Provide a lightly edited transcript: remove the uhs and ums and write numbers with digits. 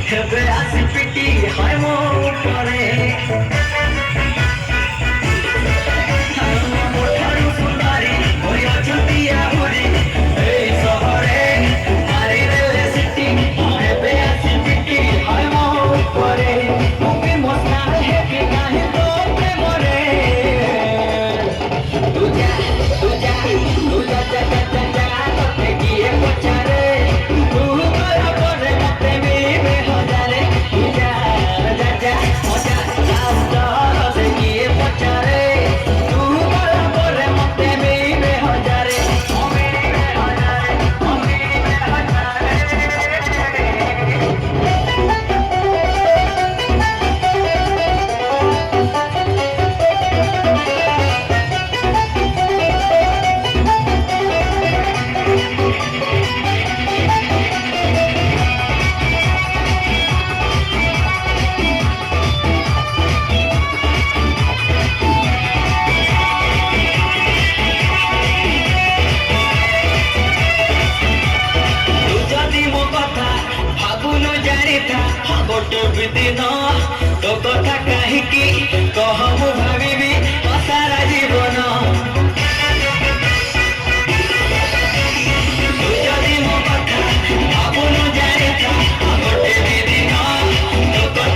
ଏବେ ଆସି ପିଟି হয় ମୋ ଉପରେ ମୋଠାରୁ ସୁନ୍ଦରୀ ହୋଇ ଅଛନ୍ତି ଆହୁରି ଏଇ ସହରେ ମାରିଦେଲେ ସିଟି ଏବେ ଆସି ପିଟି হয় ମୋ ଉପରେ ମୁଁ ବି ଇମୋସନାଲ ହେବି ନାହିଁ ତୋ ପ୍ରେମରେ ତୁ ଯା ତୁ ଯା ତୁ ଯା ଯା ଯା ଯା ଯା ତତେ କିଏ ପଚାରେ ତୁ ଗଲା ପରେ ମତେ ମିଳିବେ ହଜାରେ ତୁ ଯା ଯା ଯା ମଜା ଲାଷ୍ଟ ତତେ କିଏ ପଚାରେ ତୁ ଗଲା ପରେ ମତେ ମିଳିବେ ହଜାରେ ମିଳିବେ ହଜାରେ ମିଳିବେ ହଜାରେ ତୁ ଯଦି ମୋ କଥା ଭାବୁନୁ ଜାଣିଥା ଗୋଟେ ବି ଦିନ ତୋ କଥା କାହିଁକି